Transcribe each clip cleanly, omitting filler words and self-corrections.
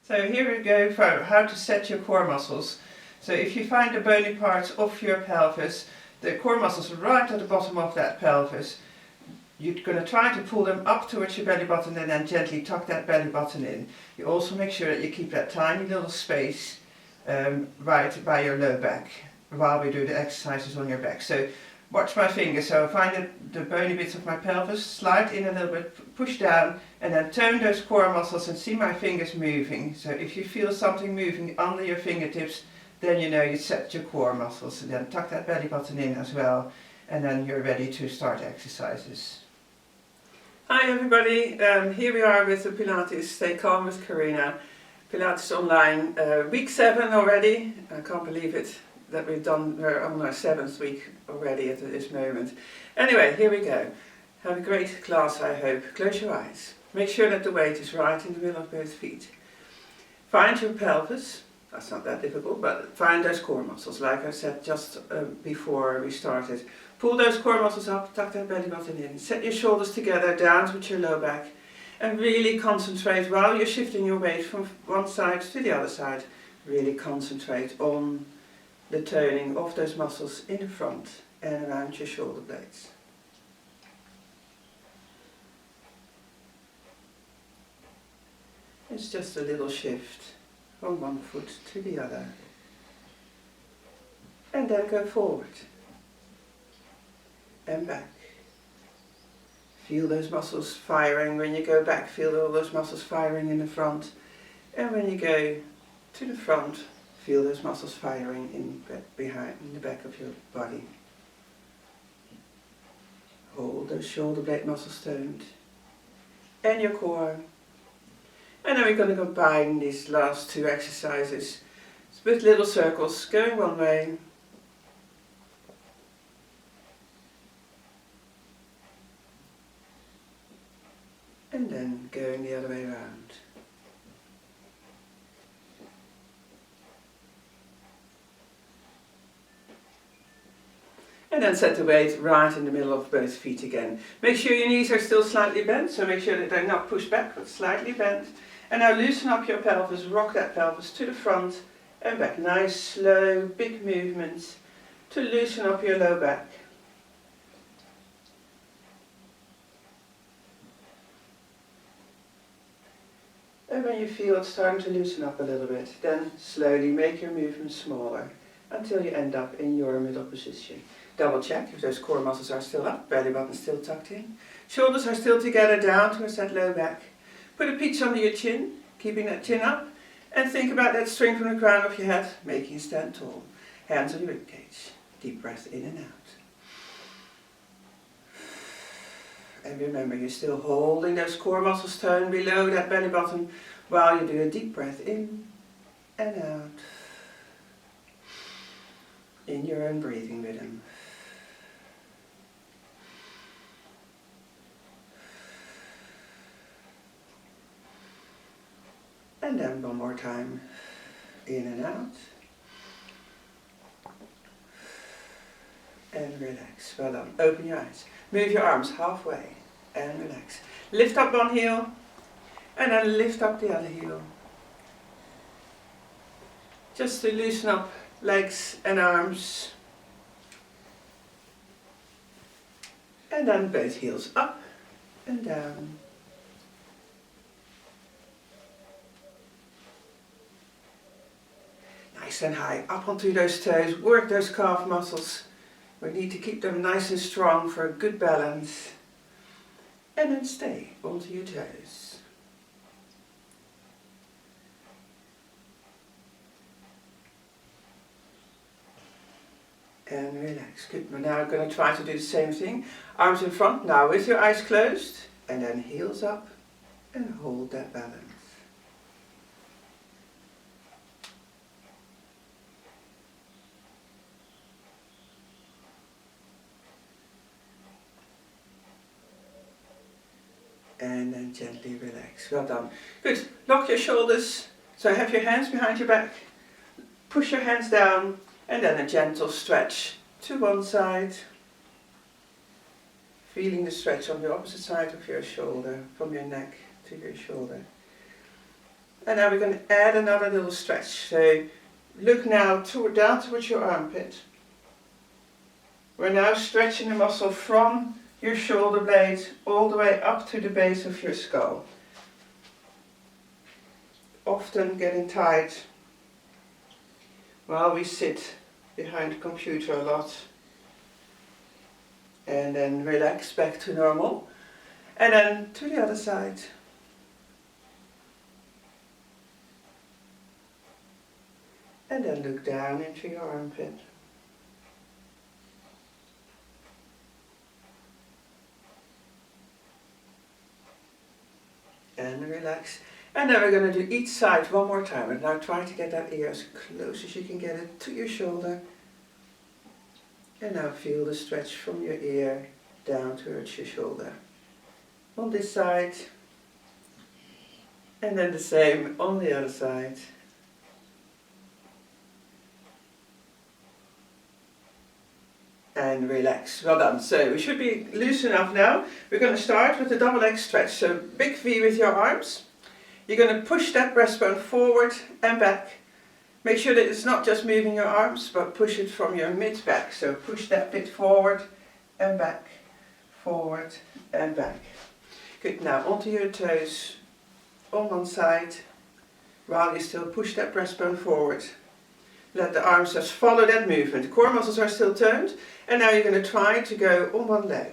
So here we go for how to set your core muscles. So if you find the bony parts of your pelvis, the core muscles are right at the bottom of that pelvis, you're going to try to pull them up towards your belly button and then gently tuck that belly button in. You also make sure that you keep that tiny little space right by your low back while we do the exercises on your back. So watch my fingers. So find the bony bits of my pelvis, slide in a little bit, push down, and then turn those core muscles and see my fingers moving. So if you feel something moving under your fingertips, then you know you set your core muscles. And then tuck that belly button in as well, and then you're ready to start exercises. Hi everybody, here we are with the Pilates Stay Calm with Carina. Pilates online, week 7 already. I can't believe it that we're on our 7th week already at this moment. Anyway, here we go. Have a great class, I hope. Close your eyes. Make sure that the weight is right in the middle of both feet. Find your pelvis. That's not that difficult, but find those core muscles, like I said just before we started. Pull those core muscles up, tuck that belly button in. Set your shoulders together, down with your low back. And really concentrate while you're shifting your weight from one side to the other side. Really concentrate on the toning of those muscles in the front and around your shoulder blades. It's just a little shift from one foot to the other. And then go forward and back. Feel those muscles firing when you go back, feel all those muscles firing in the front. And when you go to the front, feel those muscles firing in the back of your body. Hold those shoulder blade muscles toned. And your core. And then we're going to combine these last 2 exercises with little circles going one way. And then going the other way around. And then set the weight right in the middle of both feet again. Make sure your knees are still slightly bent, so make sure that they're not pushed back, but slightly bent. And now loosen up your pelvis, rock that pelvis to the front and back. Nice, slow, big movements to loosen up your low back. And when you feel it's starting to loosen up a little bit, then slowly make your movement smaller until you end up in your middle position. Double check if those core muscles are still up, belly button still tucked in. Shoulders are still together down towards that low back. Put a peach under your chin, keeping that chin up, and think about that string from the crown of your head, making you stand tall. Hands on your ribcage. Deep breath in and out. And remember, you're still holding those core muscles toned below that belly button while you do a deep breath in and out in your own breathing rhythm. And then one more time, in and out. And relax. Well done. Open your eyes. Move your arms halfway and relax. Lift up one heel and then lift up the other heel. Just to loosen up legs and arms. And then both heels up and down. Nice and high, up onto those toes, work those calf muscles. We need to keep them nice and strong for a good balance. And then stay onto your toes. And relax. Good. We're now going to try to do the same thing. Arms in front, now with your eyes closed. And then heels up and hold that balance. And then gently relax. Well done. Good. Lock your shoulders. So have your hands behind your back. Push your hands down and then a gentle stretch to one side. Feeling the stretch on the opposite side of your shoulder, from your neck to your shoulder. And now we're going to add another little stretch. So look now down towards your armpit. We're now stretching the muscle from your shoulder blade all the way up to the base of your skull. Often getting tight while we sit behind the computer a lot. And then relax back to normal. And then to the other side. And then look down into your armpit. And relax. And then we're going to do each side one more time. And now try to get that ear as close as you can get it to your shoulder. And now feel the stretch from your ear down towards your shoulder. On this side. And then the same on the other side. And relax. Well done. So we should be loose enough now. We're going to start with the double leg stretch. So big V with your arms. You're going to push that breastbone forward and back. Make sure that it's not just moving your arms, but push it from your mid back. So push that bit forward and back, forward and back. Good. Now onto your toes on one side, while you still push that breastbone forward. Let the arms just follow that movement. The core muscles are still toned. And now you're going to try to go on one leg.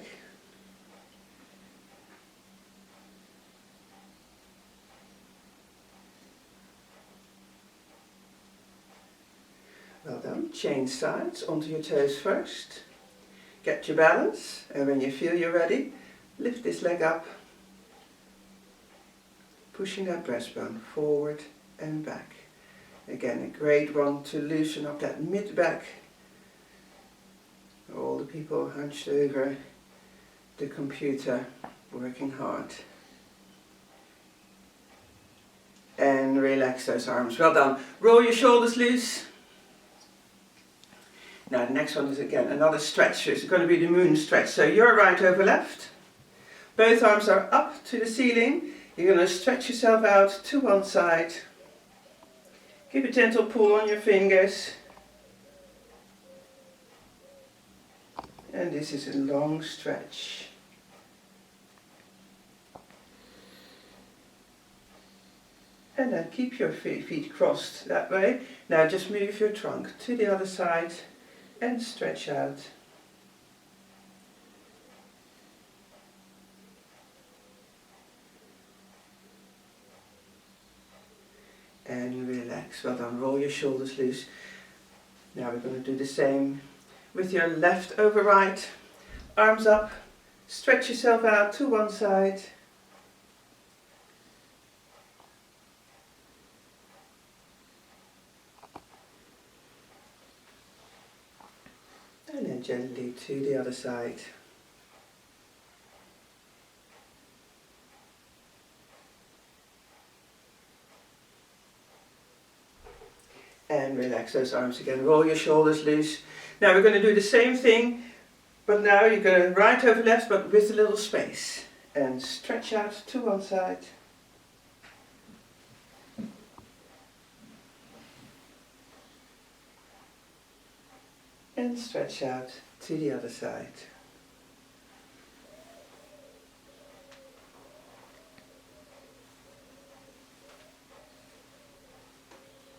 Well done. Change sides onto your toes first. Get your balance. And when you feel you're ready, lift this leg up. Pushing that breastbone forward and back. Again, a great one to loosen up that mid-back. All the people hunched over the computer, working hard. And relax those arms. Well done. Roll your shoulders loose. Now the next one is again another stretch. It's going to be the moon stretch. So you're right over left. Both arms are up to the ceiling. You're going to stretch yourself out to one side. Give a gentle pull on your fingers. And this is a long stretch. And then keep your feet crossed that way. Now just move your trunk to the other side and stretch out. And relax. Well done. Roll your shoulders loose. Now we're going to do the same with your left over right. Arms up. Stretch yourself out to one side. And then gently to the other side. And relax those arms again. Roll your shoulders loose. Now we're going to do the same thing, but now you're going right over left, but with a little space. And stretch out to one side. And stretch out to the other side.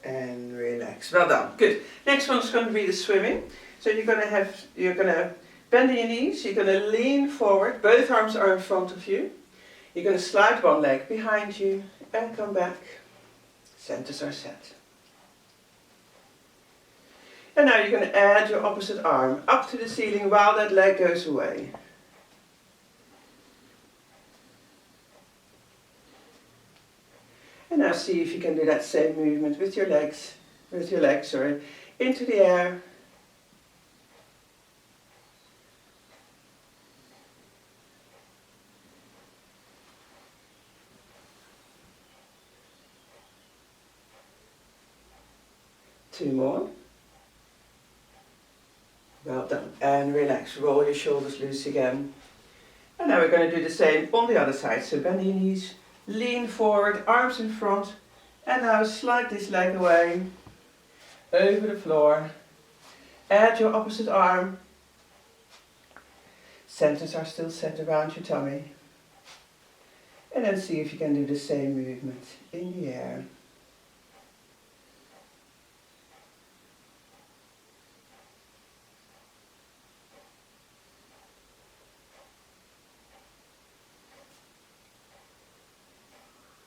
And relax. Well done. Good. Next one's going to be the swimming. So you're going to bend your knees. You're going to lean forward. Both arms are in front of you. You're going to slide one leg behind you and come back. Centers are set. And now you're going to add your opposite arm up to the ceiling while that leg goes away. And now see if you can do that same movement with your legs, into the air. Two more. Well done. And relax. Roll your shoulders loose again. And now we're going to do the same on the other side. So bend your knees, lean forward, arms in front, And now slide this leg away over the floor. Add your opposite arm. Centers are still set around your tummy. And then see if you can do the same movement in the air.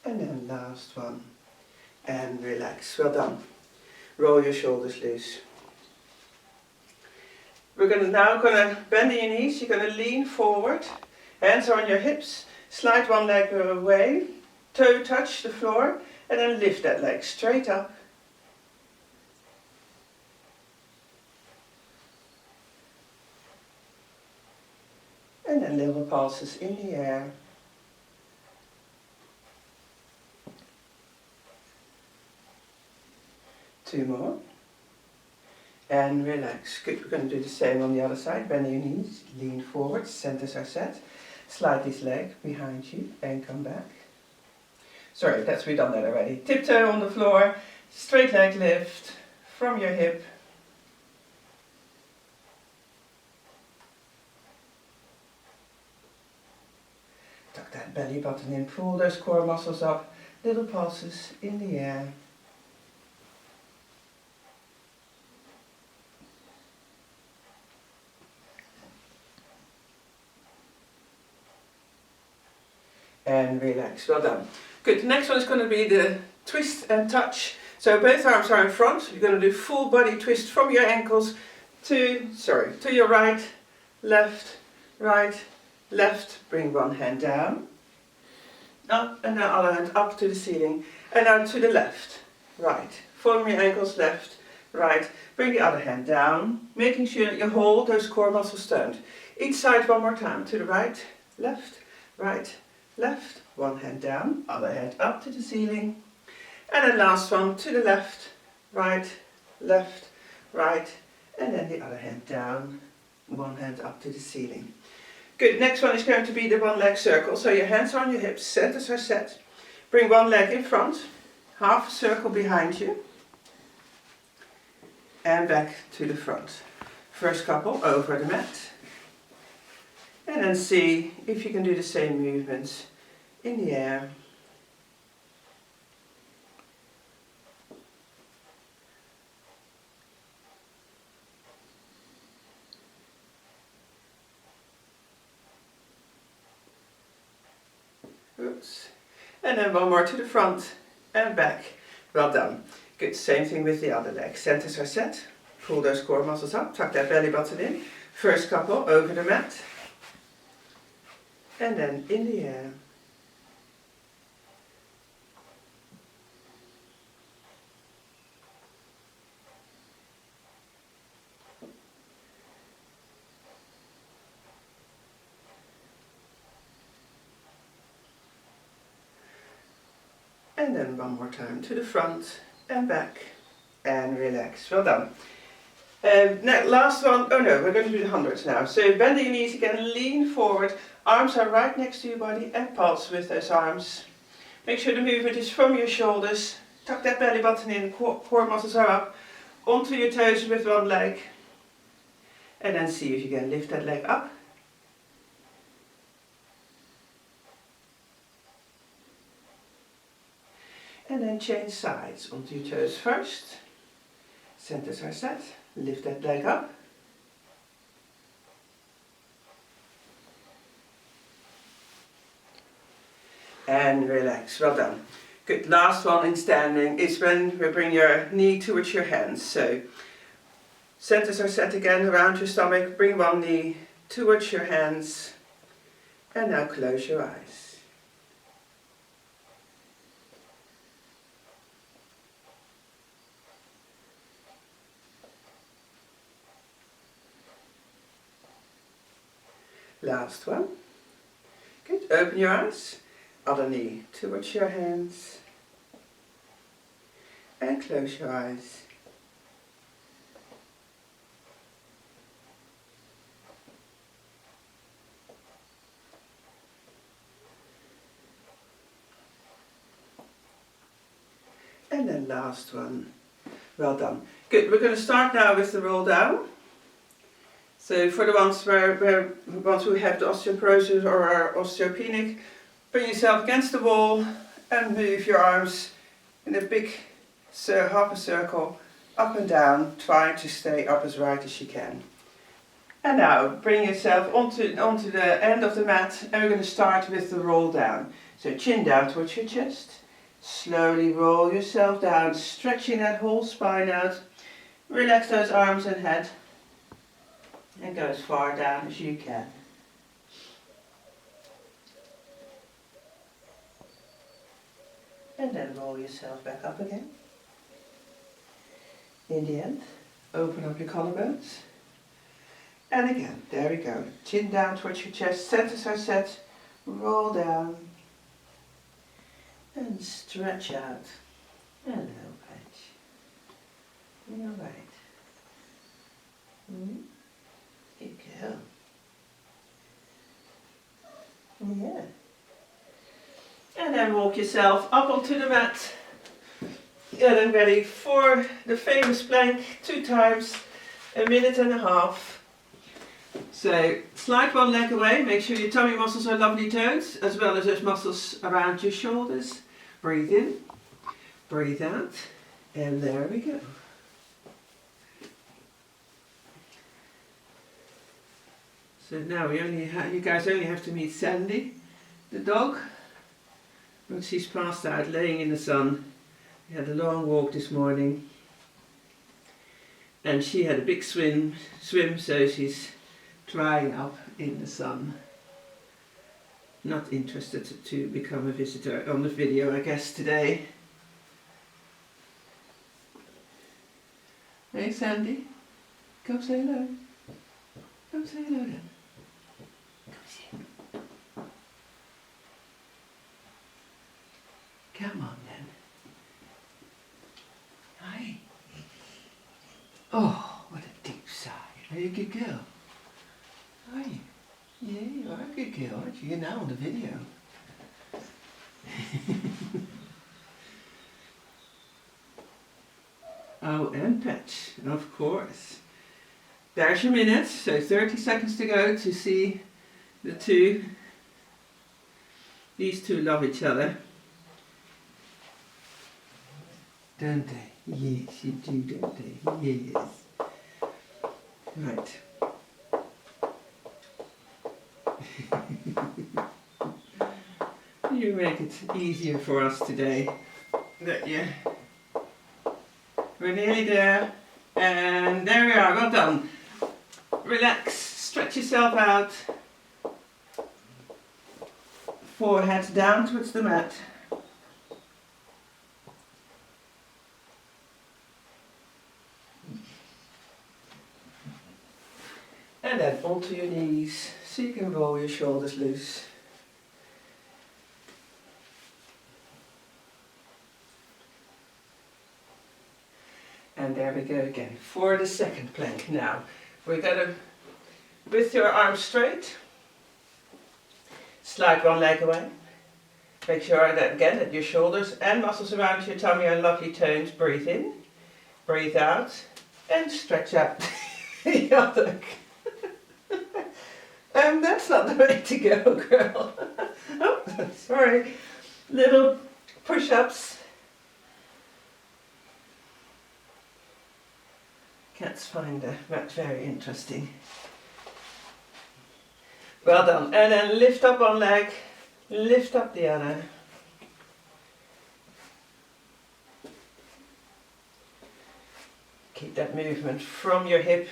And then last one. And relax. Well done. Roll your shoulders loose. We're now gonna bend your knees. You're gonna lean forward. Hands are on your hips. Slide one leg away. Toe touch the floor. And then lift that leg straight up. And then little pulses in the air. Two more. And relax. Good, we're going to do the same on the other side. Bend your knees, lean forward, centers are set. Slide this leg behind you and come back. Sorry, we've done that already. Tiptoe on the floor, straight leg lift from your hip. Tuck that belly button in, pull those core muscles up. Little pulses in the air. And relax. Well done. Good. The next one is going to be the twist and touch. So both arms are in front. You're going to do full body twist from your ankles to your right, left, left. Bring one hand down, up, and the other hand up to the ceiling, and now to the left, right. Following your ankles, left, right. Bring the other hand down, making sure that you hold those core muscles toned. Each side one more time. To the right, left, left, one hand down, other hand up to the ceiling, and then last one to the left, right, and then the other hand down, one hand up to the ceiling. Good, next one is going to be the one leg circle, so your hands are on your hips, centers are set, bring one leg in front, half a circle behind you, and back to the front. First couple over the mat. And then see if you can do the same movements in the air. Oops. And then one more to the front and back. Well done. Good, same thing with the other leg. Centers are set. Pull those core muscles up, tuck that belly button in. First couple over the mat. And then in the air. And then one more time to the front and back and relax. Well done. Last one, oh no, we're going to do the hundreds now. So bend your knees again, lean forward. Arms are right next to your body and pulse with those arms. Make sure the movement is from your shoulders. Tuck that belly button in, core muscles are up. Onto your toes with one leg. And then see if you can lift that leg up. And then change sides. Onto your toes first. Centers are set. Lift that leg up. And relax. Well done. Good. Last one in standing is when we bring your knee towards your hands. So centers are set again around your stomach. Bring one knee towards your hands. And now close your eyes. Last one. Good. Open your eyes. Other knee towards your hands. And close your eyes. And then last one. Well done. Good, we're going to start now with the roll down. So for the ones who have the osteoporosis or are osteopenic, bring yourself against the wall and move your arms in a big half a circle up and down, trying to stay up as right as you can. And now bring yourself onto the end of the mat, and we're going to start with the roll down. So chin down towards your chest, slowly roll yourself down, stretching that whole spine out. Relax those arms and head and go as far down as you can. And then roll yourself back up again. In the end, open up your collarbones. And again, there we go. Chin down towards your chest, centers are set, roll down. And stretch out. And a little pinch. All right. Good girl. Yeah. And then walk yourself up onto the mat. Getting ready for the famous plank 2 times, 1.5 minutes. So slide one leg away, make sure your tummy muscles are lovely toned, as well as those muscles around your shoulders. Breathe in, breathe out, and there we go. So now you guys only have to meet Sandy, the dog. But she's passed out, laying in the sun. We had a long walk this morning. And she had a big swim, so she's drying up in the sun. Not interested to become a visitor on the video, I guess, today. Hey Sandy, come say hello. Come say hello then. Come see. Come on then. Hi. Oh, what a deep sigh. Are you a good girl? Are you? Yeah, you are a good girl, aren't you? You're now on the video. Oh, and patch, of course. There's your minute, so 30 seconds to go to see the two. These two love each other. Don't they? Yes, you do, don't they? Yes. Right. You make it easier for us today. Don't you? We're nearly there. And there we are, well done. Relax, stretch yourself out. Forehead down towards the mat. And then onto your knees, so you can roll your shoulders loose. And there we go again, for the second plank. Now, we're going to, with your arms straight, slide one leg away. Make sure that, again, that your shoulders and muscles around your tummy are lovely toned. Breathe in, breathe out, and stretch out. Yuck. That's not the way to go, girl. Oh, sorry. Little push-ups. Cats find that very interesting. Well done. And then lift up one leg, lift up the other. Keep that movement from your hip.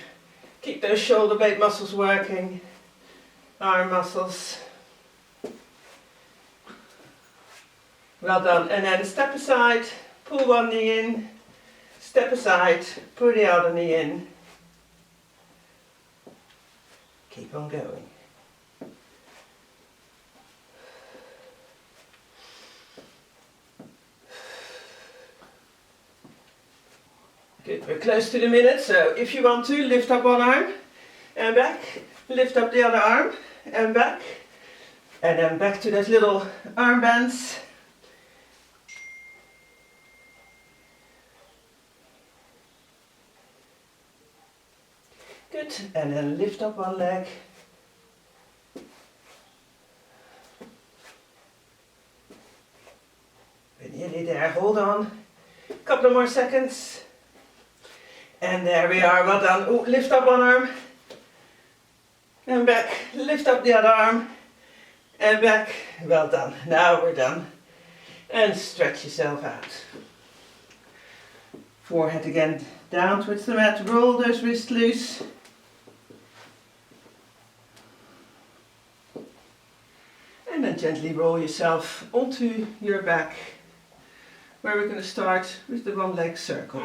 Keep those shoulder blade muscles working. Arm muscles. Well done. And then step aside, pull one knee in. Step aside, pull the other knee in. Keep on going. Good, we're close to the minute, so if you want to, lift up one arm and back, lift up the other arm and back, and then back to those little armbands. it, and then lift up one leg. We're nearly there, hold on. A couple of more seconds. And there we are, well done. Ooh, lift up one arm. And back, lift up the other arm. And back, well done. Now we're done. And stretch yourself out. Forehead again down towards the mat, roll those wrists loose. And then gently roll yourself onto your back, where we're going to start with the one leg circle.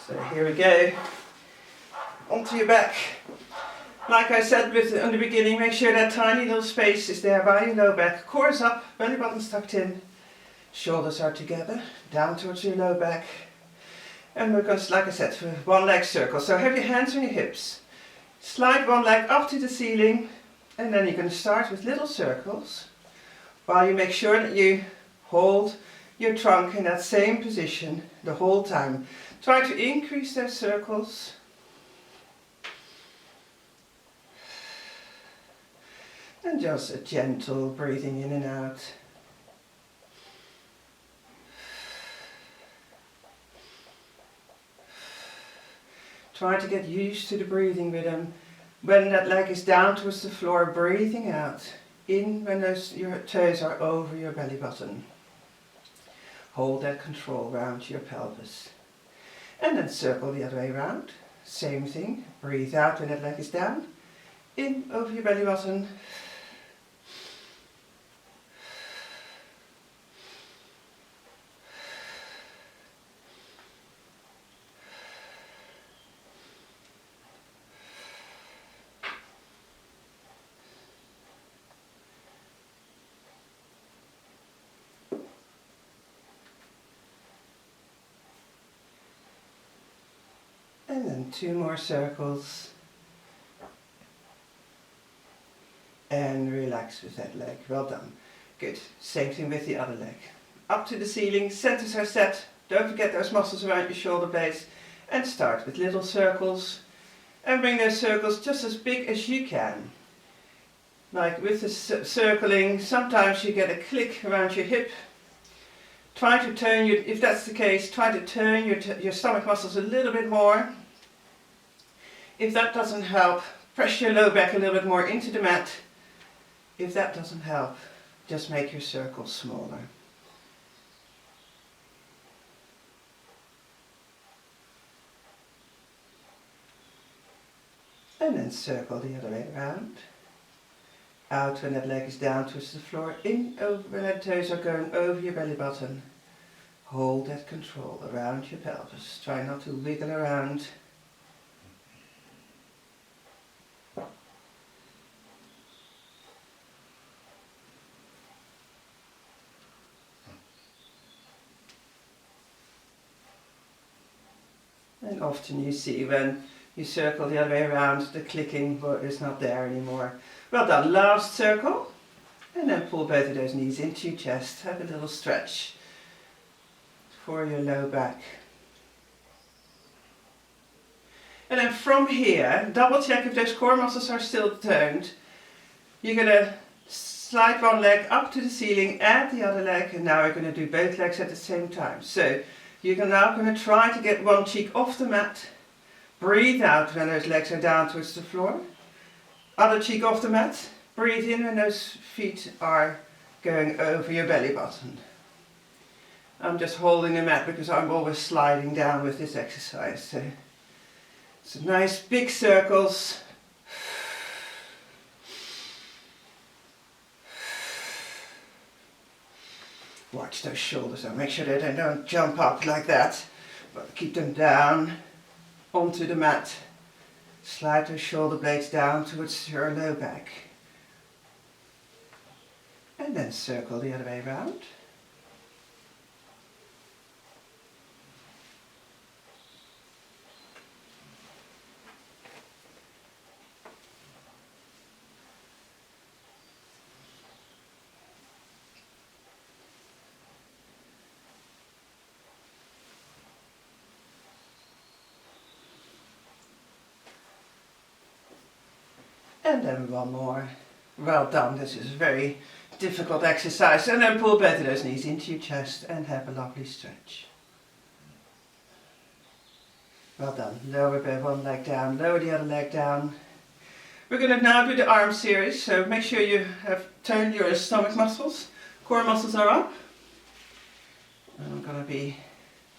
So here we go, onto your back. Like I said in the beginning, make sure that tiny little space is there by your low back. Core is up, belly button's tucked in, shoulders are together, down towards your low back. And we're going to, like I said, for one leg circle. So have your hands on your hips. Slide one leg up to the ceiling, and then you're going to start with little circles, while you make sure that you hold your trunk in that same position the whole time. Try to increase those circles. And just a gentle breathing in and out. Try to get used to the breathing rhythm. When that leg is down towards the floor, breathing out. In when your toes are over your belly button. Hold that control around your pelvis. And then circle the other way around. Same thing. Breathe out when that leg is down. In over your belly button. And then 2 more circles. And relax with that leg. Well done. Good. Same thing with the other leg. Up to the ceiling, centers are set. Don't forget those muscles around your shoulder blades. And start with little circles. And bring those circles just as big as you can. Like with the circling, sometimes you get a click around your hip. Try to turn your, if that's the case, try to turn your stomach muscles a little bit more. If that doesn't help, press your low back a little bit more into the mat. If that doesn't help, just make your circles smaller. And then circle the other way around. Out when that leg is down towards the floor. In over when the toes are going over your belly button. Hold that control around your pelvis. Try not to wiggle around. And often you see when you circle the other way around, the clicking is not there anymore. Well done, last circle. And then pull both of those knees into your chest. Have a little stretch for your low back. And then from here, double check if those core muscles are still toned. You're going to slide one leg up to the ceiling, add the other leg, and now we're going to do both legs at the same time. So you're now going to try to get one cheek off the mat. Breathe out when those legs are down towards the floor. Other cheek off the mat. Breathe in when those feet are going over your belly button. I'm just holding the mat because I'm always sliding down with this exercise. So nice big circles. Watch those shoulders now. Make sure that they don't jump up like that, but keep them down onto the mat. Slide those shoulder blades down towards your low back. And then circle the other way around. And then one more. Well done, this is a very difficult exercise. And then pull both of those knees into your chest and have a lovely stretch. Well done. Lower one leg down, lower the other leg down. We're going to now do the arm series, so make sure you have toned your stomach muscles. Core muscles are up. And I'm going to be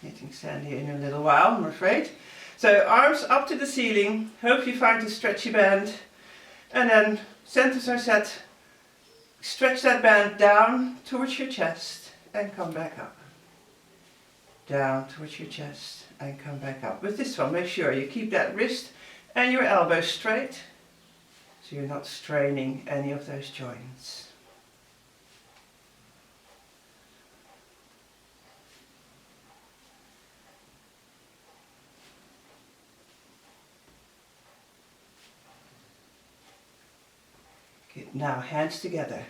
hitting Sandy in a little while, I'm afraid. So arms up to the ceiling. Hope you find a stretchy band. And then centers are set. Stretch that band down towards your chest and come back up. Down towards your chest and come back up. With this one, make sure you keep that wrist and your elbow straight, so you're not straining any of those joints. Good. Now hands together.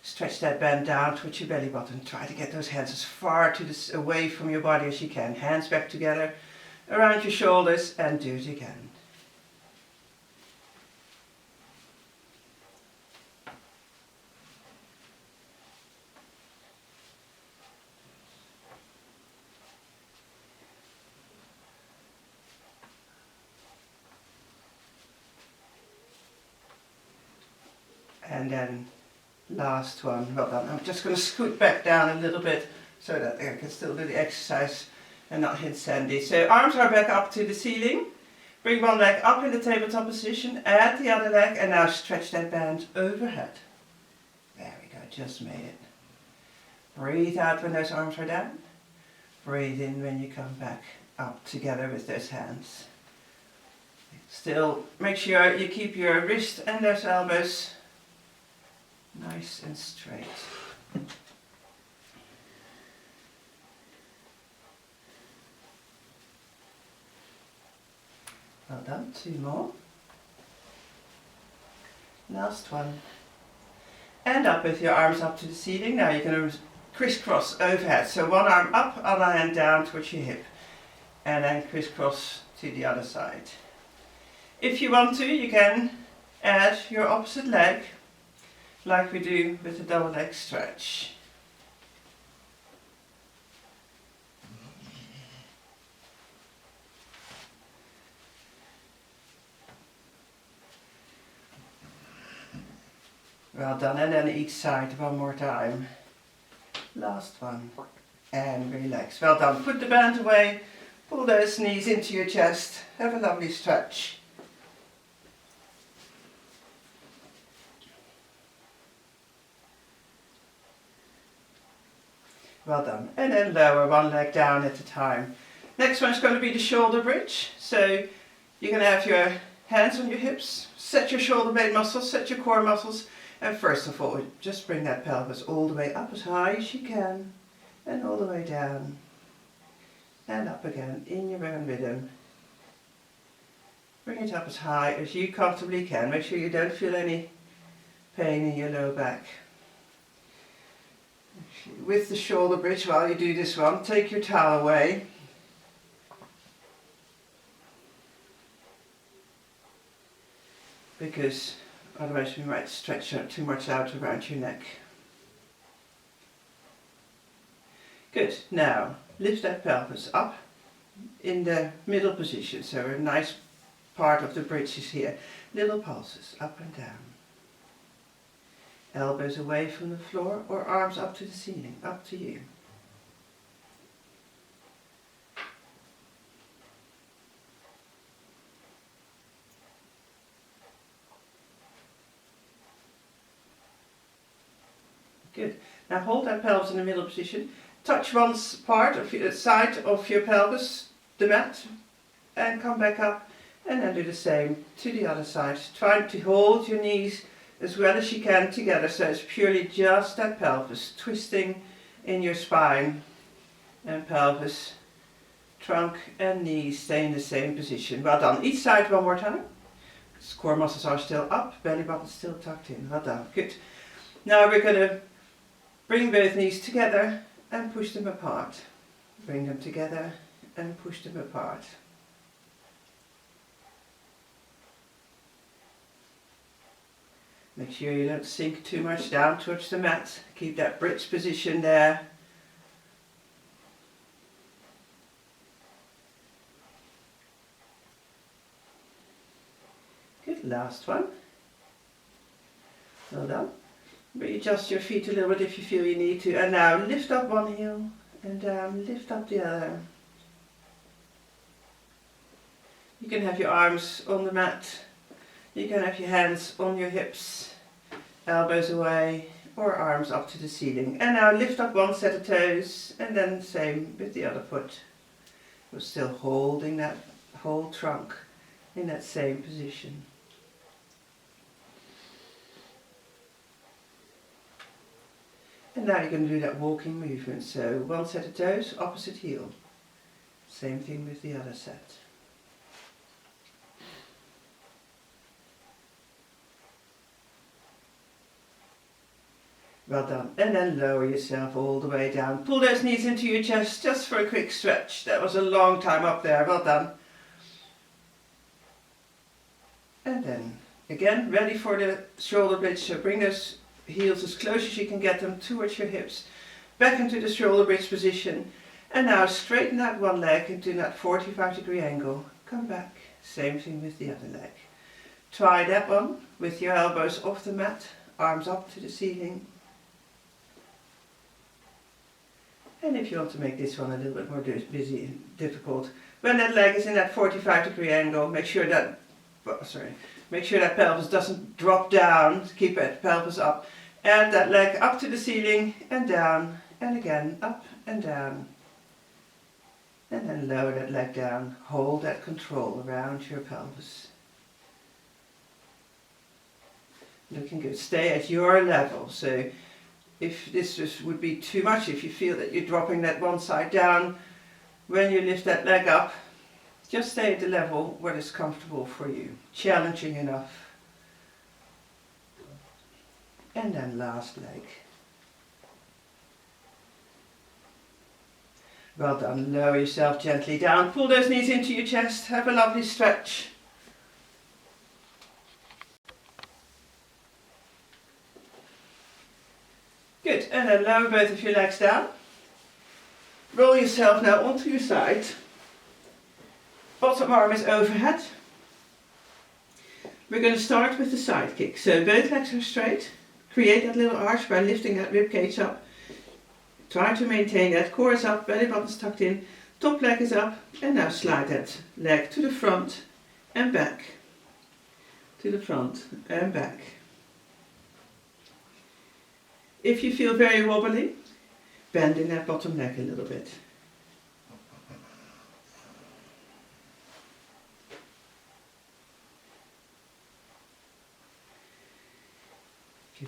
Stretch that band down towards your belly button. Try to get those hands as far away from your body as you can. Hands back together around your shoulders and do it again. And then last one, well done. I'm just going to scoot back down a little bit so that I can still do the exercise and not hit Sandy. So arms are back up to the ceiling. Bring one leg up in the tabletop position, add the other leg, and now stretch that band overhead. There we go, just made it. Breathe out when those arms are down. Breathe in when you come back up together with those hands. Still make sure you keep your wrist and those elbows nice and straight. Well done, two more. Last one. And up with your arms up to the ceiling. Now you're going to crisscross overhead. So one arm up, other hand down towards your hip. And then crisscross to the other side. If you want to, you can add your opposite leg, like we do with the double leg stretch. Well done, and then each side one more time. Last one. And relax. Well done. Put the band away, pull those knees into your chest, have a lovely stretch. Well done. And then lower one leg down at a time. Next one is going to be the shoulder bridge. So you're going to have your hands on your hips, set your shoulder blade muscles, set your core muscles, and first of all, just bring that pelvis all the way up as high as you can, and all the way down, and up again in your own rhythm. Bring it up as high as you comfortably can. Make sure you don't feel any pain in your low back. With the shoulder bridge, while you do this one, take your towel away. Because otherwise we might stretch too much out around your neck. Good. Now lift that pelvis up in the middle position. So a nice part of the bridge is here. Little pulses up and down. Elbows away from the floor or arms up to the ceiling, up to you. Good. Now hold that pelvis in the middle position. Touch one part of your side of your pelvis, the mat, and come back up, and then do the same to the other side. Try to hold your knees as well as you can together, so it's purely just that pelvis twisting in your spine, and pelvis, trunk and knees stay in the same position. Well done. Each side one more time. Core muscles are still up, belly button still tucked in. Well done. Good. Now we're going to bring both knees together and push them apart. Bring them together and push them apart. Make sure you don't sink too much down towards the mat. Keep that bridge position there. Good, last one. Well done. Readjust your feet a little bit if you feel you need to. And now lift up one heel and down, lift up the other. You can have your arms on the mat. You can have your hands on your hips, elbows away, or arms up to the ceiling. And now lift up one set of toes, and then same with the other foot. We're still holding that whole trunk in that same position. And now you're going to do that walking movement. So one set of toes, opposite heel. Same thing with the other set. Well done. And then lower yourself all the way down. Pull those knees into your chest just for a quick stretch. That was a long time up there. Well done. And then again, ready for the shoulder bridge. So bring those heels as close as you can get them towards your hips. Back into the shoulder bridge position. And now straighten that one leg into that 45-degree angle. Come back. Same thing with the other leg. Try that one with your elbows off the mat. Arms up to the ceiling. And if you want to make this one a little bit more difficult, when that leg is in that 45-degree angle, make sure that pelvis doesn't drop down. Keep that pelvis up. And that leg up to the ceiling and down, and again up and down. And then lower that leg down. Hold that control around your pelvis. Looking good. Stay at your level. So if this would be too much, if you feel that you're dropping that one side down, when you lift that leg up, just stay at the level where it's comfortable for you. Challenging enough. And then last leg. Well done. Lower yourself gently down. Pull those knees into your chest. Have a lovely stretch. Good, and then lower both of your legs down. Roll yourself now onto your side. Bottom arm is overhead. We're going to start with the side kick. So both legs are straight. Create that little arch by lifting that rib cage up. Try to maintain that. Core is up, belly button's tucked in. Top leg is up. And now slide that leg to the front and back. To the front and back. If you feel very wobbly, bend in that bottom leg a little bit.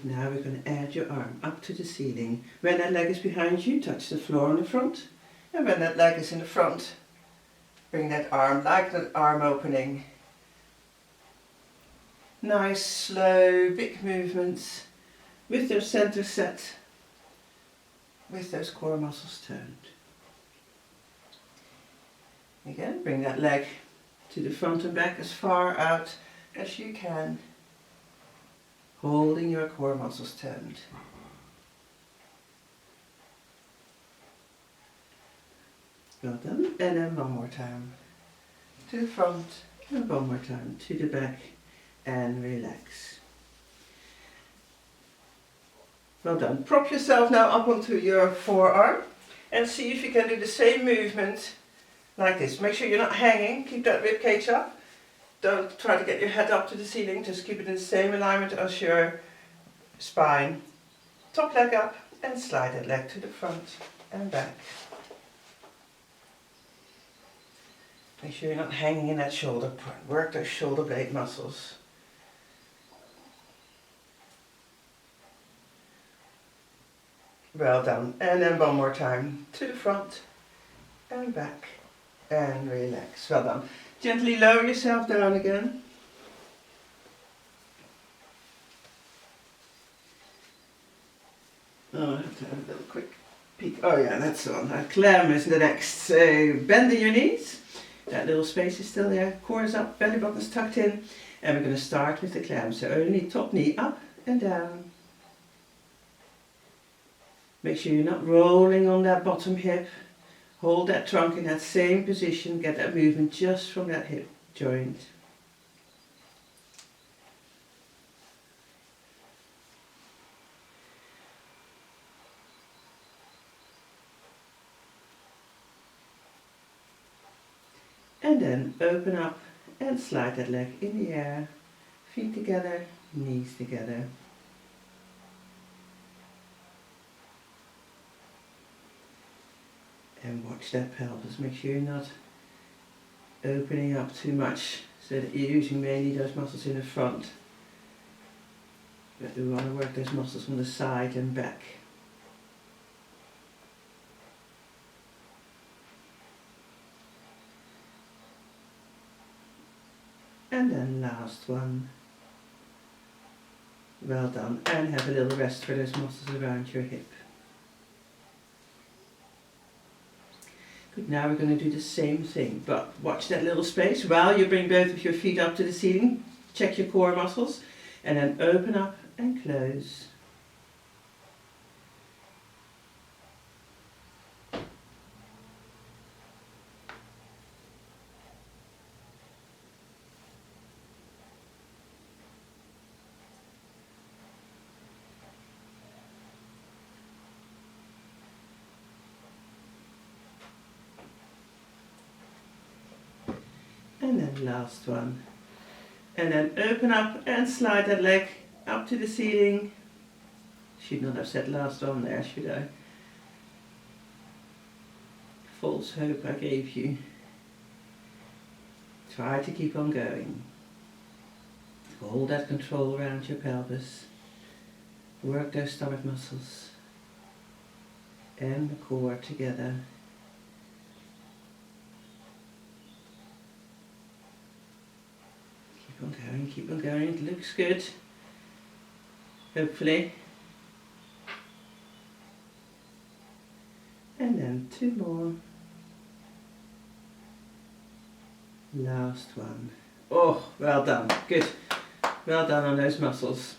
Now we're going to add your arm up to the ceiling. When that leg is behind you, touch the floor in the front. And when that leg is in the front, bring that arm like that arm opening. Nice, slow, big movements. With your center set, with those core muscles turned. Again, bring that leg to the front and back as far out as you can, holding your core muscles turned. Well done. And then one more time. To the front, and one more time to the back, and relax. Well done. Prop yourself now up onto your forearm and see if you can do the same movement like this. Make sure you're not hanging. Keep that rib cage up. Don't try to get your head up to the ceiling. Just keep it in the same alignment as your spine. Top leg up and slide that leg to the front and back. Make sure you're not hanging in that shoulder point. Work those shoulder blade muscles. Well done. And then one more time to the front and back and relax. Well done. Gently lower yourself down again. Oh, I have to have a little quick peek. Oh yeah, that's the one. Clam is the next. So bend in your knees. That little space is still there. Core is up, belly button is tucked in. And we're going to start with the clam. So only top knee up and down. Make sure you're not rolling on that bottom hip. Hold that trunk in that same position, get that movement just from that hip joint. And then open up and slide that leg in the air. Feet together, knees together. And watch that pelvis. Make sure you're not opening up too much so that you're using mainly those muscles in the front. But we want to work those muscles on the side and back. And then last one. Well done. And have a little rest for those muscles around your hip. Good, now we're going to do the same thing, but watch that little space while you bring both of your feet up to the ceiling. Check your core muscles and then open up and close. And then last one. And then open up and slide that leg up to the ceiling. Should not have said last one there, should I? False hope I gave you. Try to keep on going. Hold that control around your pelvis. Work those stomach muscles and the core together. Keep on going, it looks good, hopefully. And then two more. Last one. Oh, well done, good. Well done on those muscles.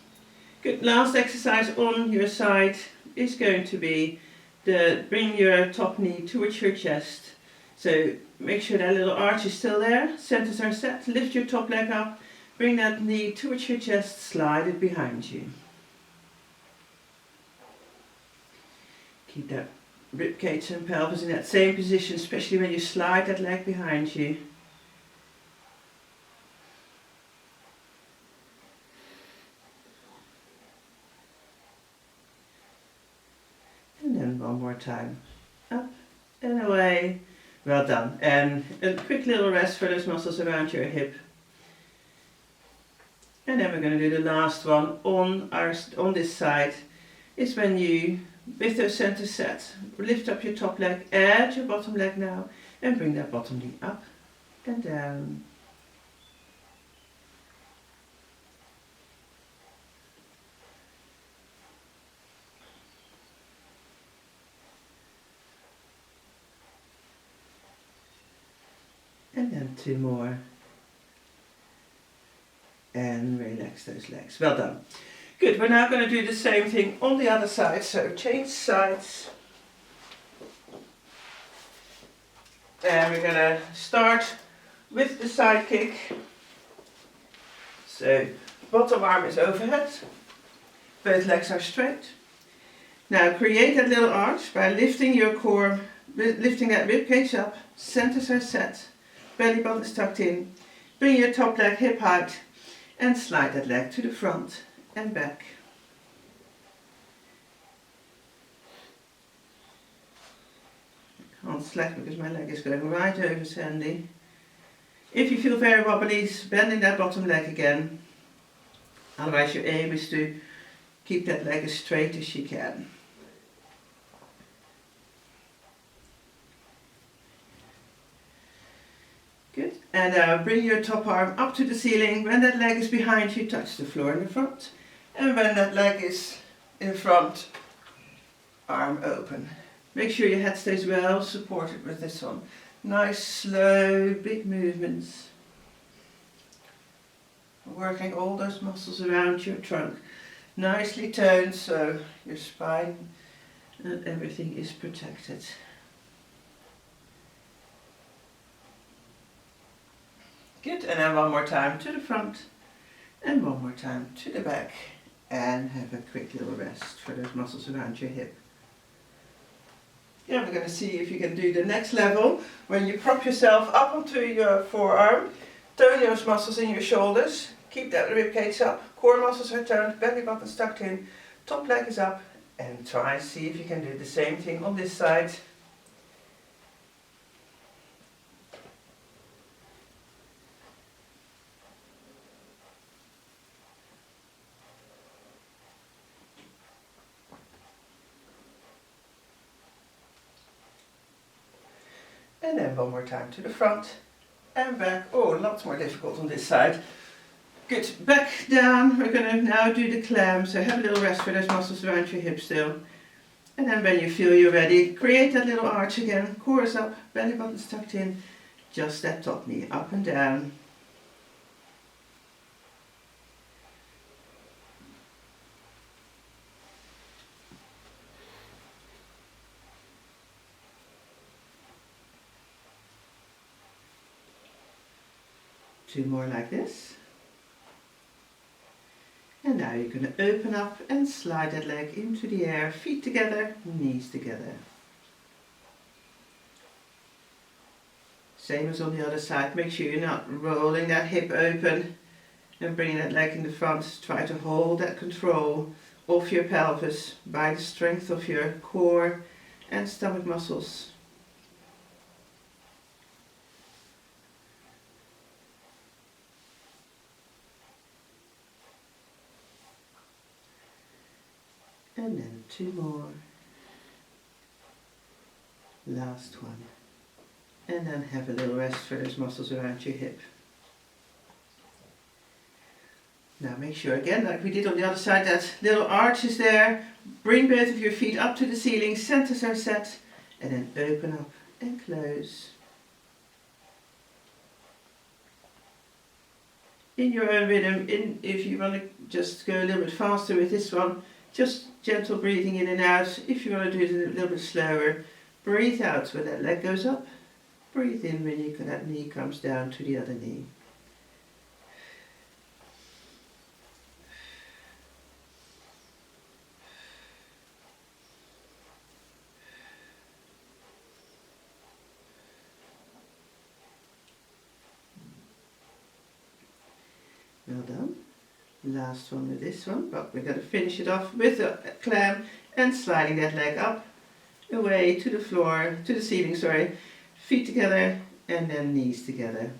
Good, last exercise on your side is going to be bring your top knee towards your chest. So make sure that little arch is still there, centers are set, lift your top leg up. Bring that knee towards your chest, slide it behind you. Keep that rib cage and pelvis in that same position, especially when you slide that leg behind you. And then one more time. Up and away. Well done. And a quick little rest for those muscles around your hip. And then we're going to do the last one on this side, is when you, with those centers set, lift up your top leg, add your bottom leg now, and bring that bottom knee up and down. And then two more. And relax those legs. Well done. Good, we're now going to do the same thing on the other side. So change sides. And we're going to start with the side kick. So bottom arm is overhead. Both legs are straight. Now create that little arch by lifting your core, lifting that rib cage up. Centers are set. Belly button is tucked in. Bring your top leg hip height. And slide that leg to the front and back. I can't slack because my leg is going right over Sandy. If you feel very wobbly, bend in that bottom leg again. Otherwise your aim is to keep that leg as straight as you can. Good. And bring your top arm up to the ceiling. When that leg is behind you, touch the floor in the front. And when that leg is in front, arm open. Make sure your head stays well supported with this one. Nice, slow, big movements. Working all those muscles around your trunk. nicely toned so your spine and everything is protected. Good, and then one more time to the front and one more time to the back, and have a quick little rest for those muscles around your hip. Yeah, we're going to see if you can do the next level when you prop yourself up onto your forearm, tone those muscles in your shoulders, keep that rib cage up, core muscles are toned, belly button's tucked in, top leg is up, and try and see if you can do the same thing on this side. And then one more time to the front and back. Oh, lots more difficult on this side. Good, back down. We're going to now do the clam. So have a little rest for those muscles around your hips still. And then when you feel you're ready, create that little arch again. Core is up, belly button's tucked in. Just that top knee up and down. Two more like this. And now you're going to open up and slide that leg into the air, feet together, knees together. Same as on the other side, make sure you're not rolling that hip open and bringing that leg in the front. Try to hold that control of your pelvis by the strength of your core and stomach muscles. And then two more. Last one. And then have a little rest for those muscles around your hip. Now make sure again, like we did on the other side, that little arch is there. Bring both of your feet up to the ceiling, centers are set, and then open up and close. In your own rhythm, if you want to just go a little bit faster with this one, just gentle breathing in and out. If you want to do it a little bit slower, breathe out when that leg goes up. Breathe in when that knee comes down to the other knee. Well done. Last one with this one, but we're going to finish it off with a clam and sliding that leg up, away to the floor, to the ceiling, sorry. Feet together and then knees together.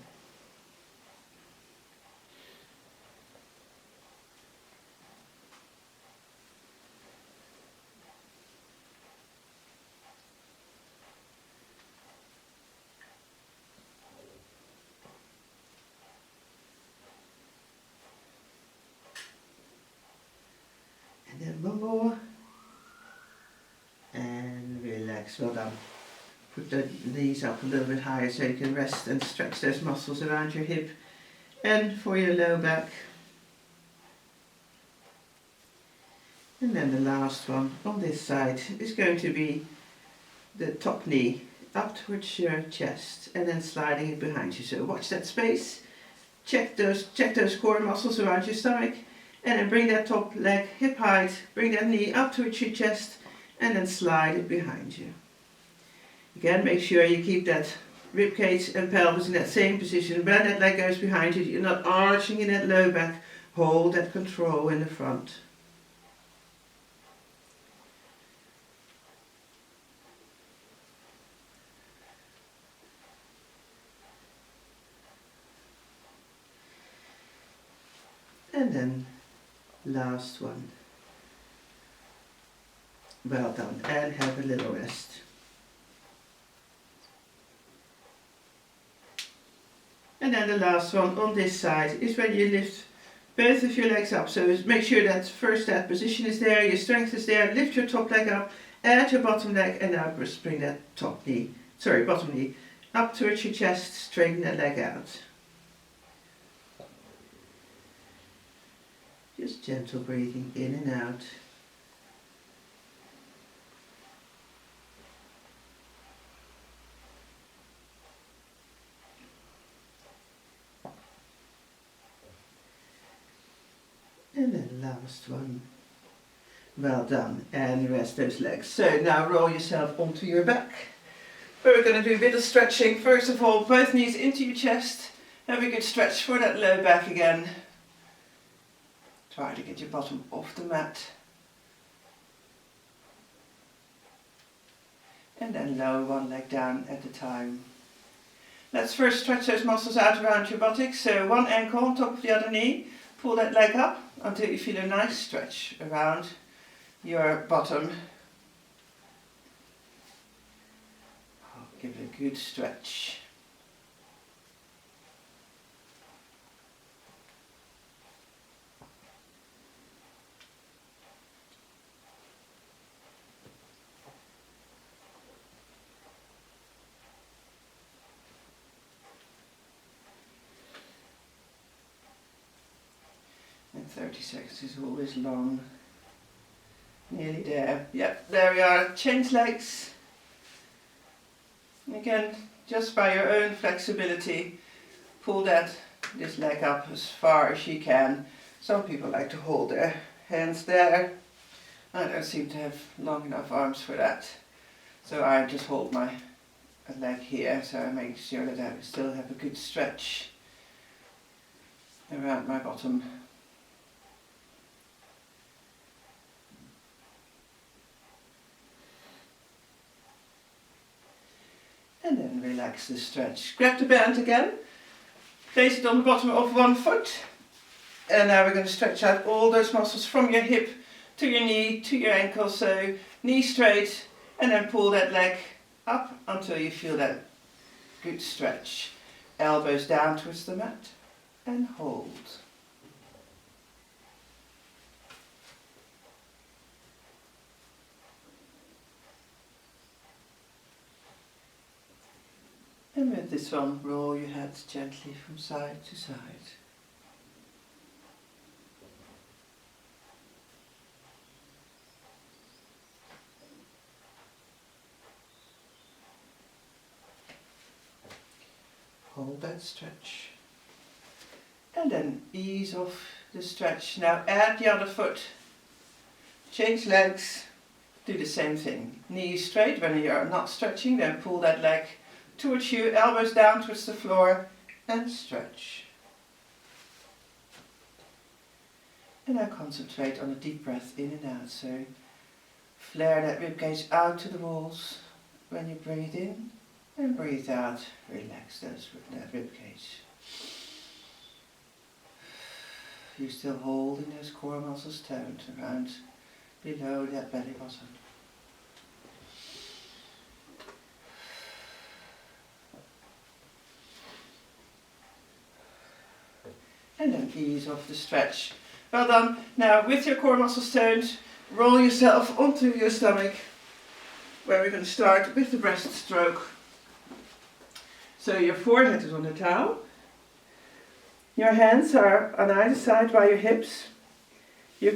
And then one more. And relax, well done. Put the knees up a little bit higher so you can rest and stretch those muscles around your hip and for your low back. And then the last one on this side is going to be the top knee up towards your chest and then sliding it behind you. So watch that space, check those core muscles around your stomach, and then bring that top leg hip height, bring that knee up towards your chest and then slide it behind you. Again, make sure you keep that rib cage and pelvis in that same position. When that leg goes behind you, you're not arching in that low back. Hold that control in the front. And then last one. Well done, and have a little rest. And then the last one on this side is when you lift both of your legs up. So make sure that first that position is there, your strength is there. Lift your top leg up, add your bottom leg, and now just bring that bottom knee up towards your chest, straighten that leg out. Just gentle breathing in and out. And then last one. Well done. And rest those legs. So now roll yourself onto your back. We're going to do a bit of stretching. First of all, both knees into your chest. Have a good stretch for that low back again. Try to get your bottom off the mat. And then lower one leg down at a time. Let's first stretch those muscles out around your buttocks. So one ankle on top of the other knee. Pull that leg up until you feel a nice stretch around your bottom. Give it a good stretch. And 30 seconds is always long. Nearly there. Yep, there we are. Change legs. Again, just by your own flexibility, pull this leg up as far as you can. Some people like to hold their hands there. I don't seem to have long enough arms for that. So I just hold my leg here, so I make sure that I still have a good stretch around my bottom. And then relax the stretch. Grab the band again, place it on the bottom of one foot, and now we're going to stretch out all those muscles from your hip to your knee to your ankle. So knee straight, and then pull that leg up until you feel that good stretch. Elbows down towards the mat and hold. And with this one, roll your head gently from side to side. Hold that stretch. And then ease off the stretch. Now add the other foot. Change legs. Do the same thing. Knees straight when you're not stretching, then pull that leg towards you, elbows down towards the floor, and stretch. And now concentrate on a deep breath in and out. So flare that ribcage out to the walls when you breathe in, and breathe out. Relax that ribcage. You're still holding those core muscles toned around below that belly button. And then ease off the stretch. Well done. Now with your core muscles toned, roll yourself onto your stomach, where we're going to start with the breaststroke. So your forehead is on the towel. Your hands are on either side by your hips. Your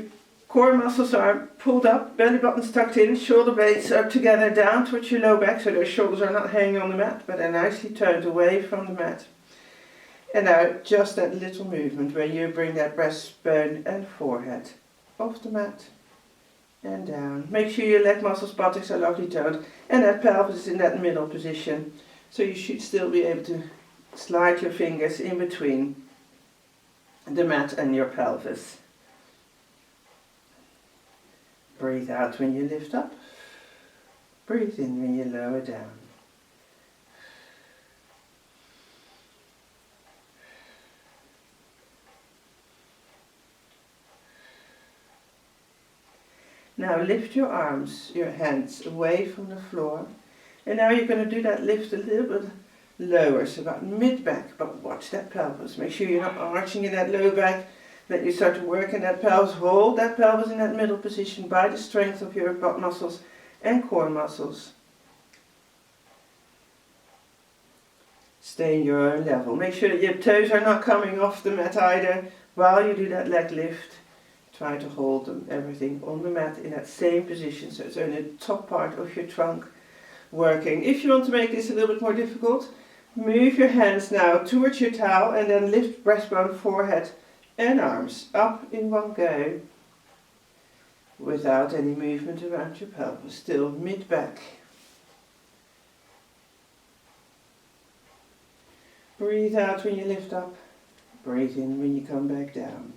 core muscles are pulled up, belly button's tucked in, shoulder blades are together down towards your low back, so those shoulders are not hanging on the mat, but they're nicely turned away from the mat. And now just that little movement where you bring that breastbone and forehead off the mat and down. Make sure your leg muscles, buttocks are lovely toned, and that pelvis is in that middle position. So you should still be able to slide your fingers in between the mat and your pelvis. Breathe out when you lift up. Breathe in when you lower down. Now lift your arms, your hands away from the floor. And now you're going to do that lift a little bit lower, so about mid-back, but watch that pelvis. Make sure you're not arching in that low back, that you start to work in that pelvis. Hold that pelvis in that middle position by the strength of your butt muscles and core muscles. Stay in your own level. Make sure that your toes are not coming off the mat either while you do that leg lift. Try to hold them, everything on the mat in that same position, so it's only the top part of your trunk working. If you want to make this a little bit more difficult, move your hands now towards your towel and then lift breastbone, forehead and arms up in one go without any movement around your pelvis, still mid-back. Breathe out when you lift up, breathe in when you come back down.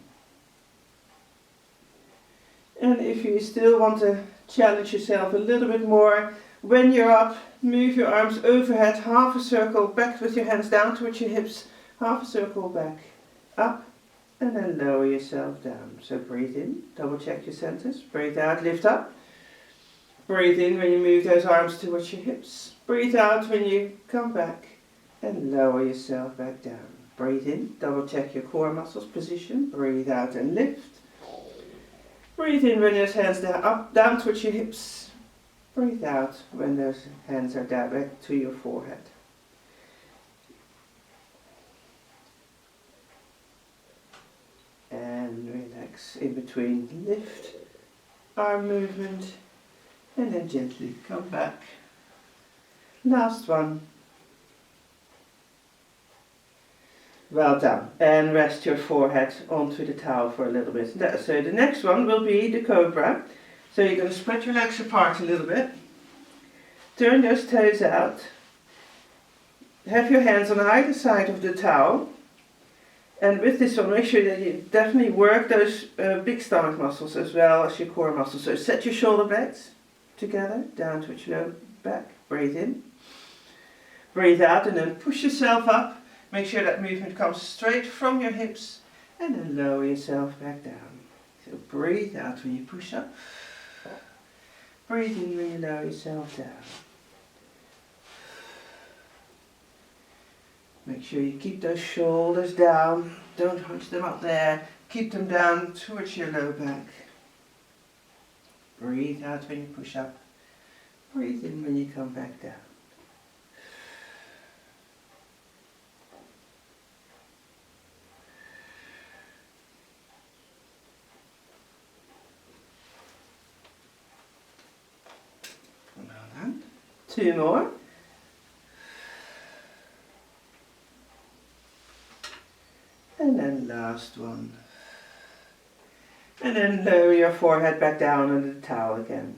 And if you still want to challenge yourself a little bit more, when you're up, move your arms overhead, half a circle back with your hands down towards your hips, half a circle back, up, and then lower yourself down. So breathe in, double check your centers, breathe out, lift up. Breathe in when you move those arms towards your hips. Breathe out when you come back and lower yourself back down. Breathe in, double check your core muscles position, breathe out and lift. Breathe in when those hands are up, down towards your hips. Breathe out when those hands are down back to your forehead. And relax in between, lift, arm movement, and then gently come back. Last one. Well done. And rest your forehead onto the towel for a little bit. So the next one will be the cobra. So you're going to spread your legs apart a little bit. Turn those toes out. Have your hands on either side of the towel. And with this one, make sure that you definitely work those big stomach muscles as well as your core muscles. So set your shoulder blades together, down towards your low back. Breathe in. Breathe out and then push yourself up. Make sure that movement comes straight from your hips and then lower yourself back down. So breathe out when you push up. Breathe in when you lower yourself down. Make sure you keep those shoulders down. Don't hunch them up there. Keep them down towards your low back. Breathe out when you push up. Breathe in when you come back down. Well done. 2 more. And then last one. And then lower your forehead back down under the towel again.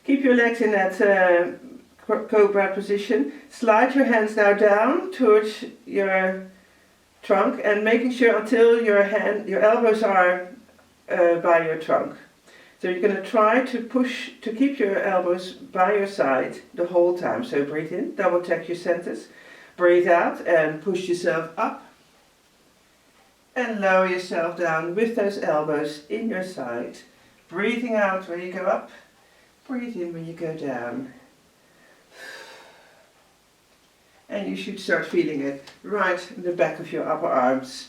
Keep your legs in that cobra position. Slide your hands now down towards your trunk and making sure until your elbows are by your trunk. So you're going to try to push to keep your elbows by your side the whole time. So breathe in, double check your centers. Breathe out and push yourself up. And lower yourself down with those elbows in your side. Breathing out when you go up. Breathe in when you go down. And you should start feeling it right in the back of your upper arms.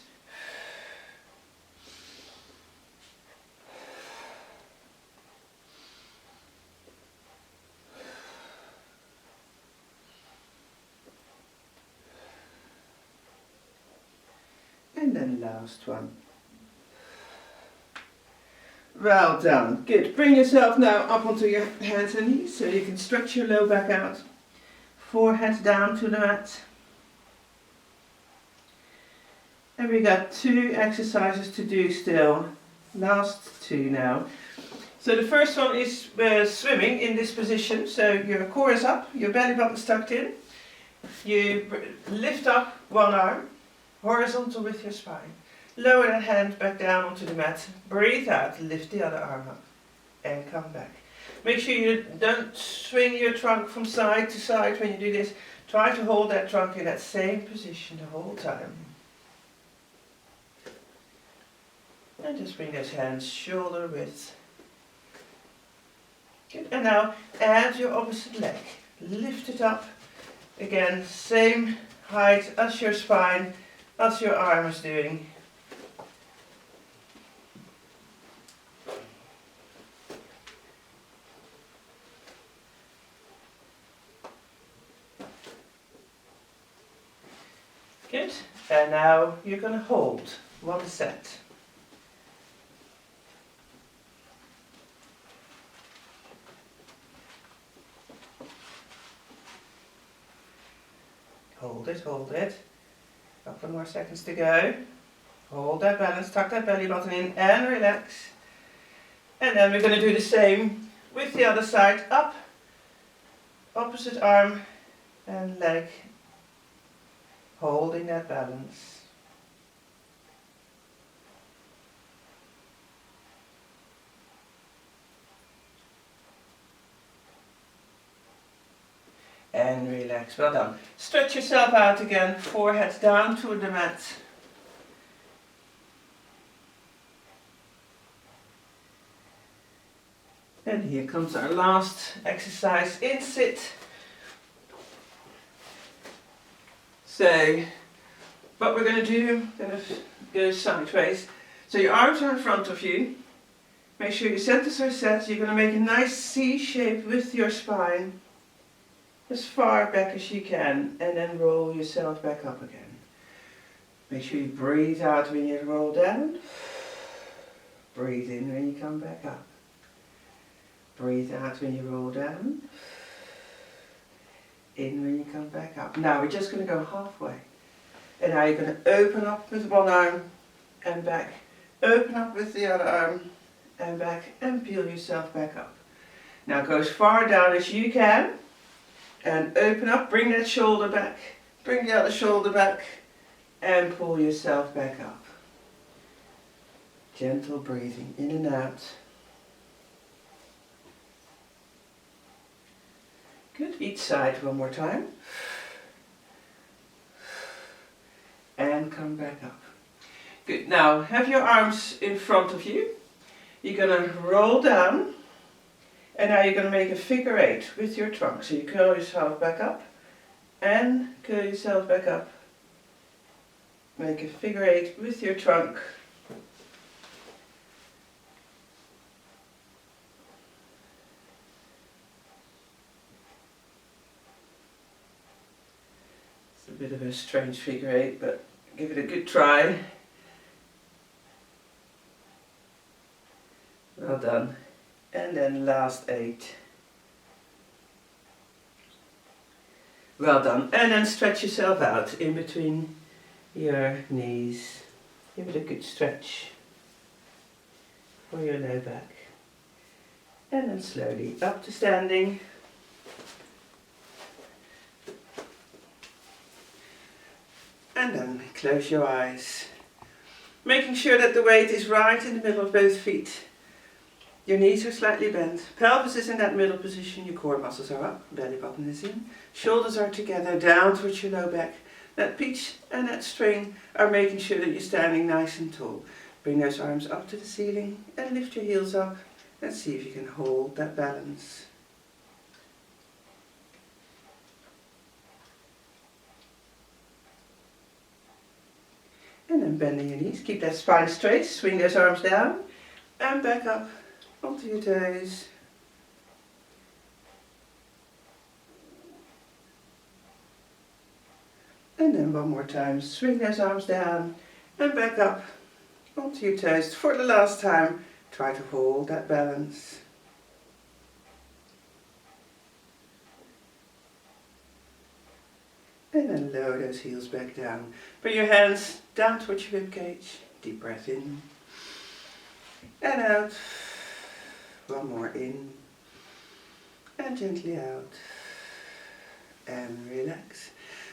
And then last one. Well done. Good. Bring yourself now up onto your hands and knees so you can stretch your low back out. Forehead down to the mat. And we got 2 exercises to do still. Last 2 now. So the first one is swimming in this position. So your core is up, your belly button tucked in. You lift up one arm. Horizontal with your spine. Lower that hand back down onto the mat. Breathe out, lift the other arm up and come back. Make sure you don't swing your trunk from side to side when you do this. Try to hold that trunk in that same position the whole time. And just bring those hands shoulder width. Good. And now add your opposite leg. Lift it up. Again, same height as your spine. As your arm is doing. Good. And now you're going to hold 1 set. Hold it, hold it. A couple more seconds to go. Hold that balance, tuck that belly button in and relax. And then we're going to do the same with the other side. Up, opposite arm and leg. Holding that balance. And relax, well done. Stretch yourself out again, forehead down to the mat. And here comes our last exercise in sit. So, what we're going to do, going to go sideways. So your arms are in front of you. Make sure your centers are set. You're going to make a nice C shape with your spine. As far back as you can, and then roll yourself back up again. Make sure you breathe out when you roll down. Breathe in when you come back up. Breathe out when you roll down. In when you come back up. Now we're just going to go halfway. And now you're going to open up with one arm and back. Open up with the other arm and back, and peel yourself back up. Now go as far down as you can. And open up, bring that shoulder back, bring the other shoulder back, and pull yourself back up. Gentle breathing in and out. Good, each side one more time. And come back up. Good, now have your arms in front of you. You're going to roll down. And now you're going to make a figure 8 with your trunk. So you curl yourself back up and curl yourself back up. Make a figure 8 with your trunk. It's a bit of a strange figure 8, but give it a good try. Well done. And then last 8. Well done. And then stretch yourself out in between your knees. Give it a good stretch for your low back. And then slowly up to standing. And then close your eyes. Making sure that the weight is right in the middle of both feet. Your knees are slightly bent, pelvis is in that middle position, your core muscles are up, belly button is in, shoulders are together, down towards your low back. That peach and that string are making sure that you're standing nice and tall. Bring those arms up to the ceiling and lift your heels up and see if you can hold that balance. And then bending your knees, keep that spine straight, swing those arms down and back up. Onto your toes. And then one more time, swing those arms down and back up onto your toes. For the last time, try to hold that balance. And then lower those heels back down. Bring your hands down towards your ribcage. Deep breath in and out. One more in and gently out and relax.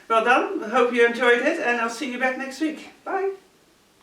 Well done, I hope you enjoyed it and I'll see you back next week. Bye.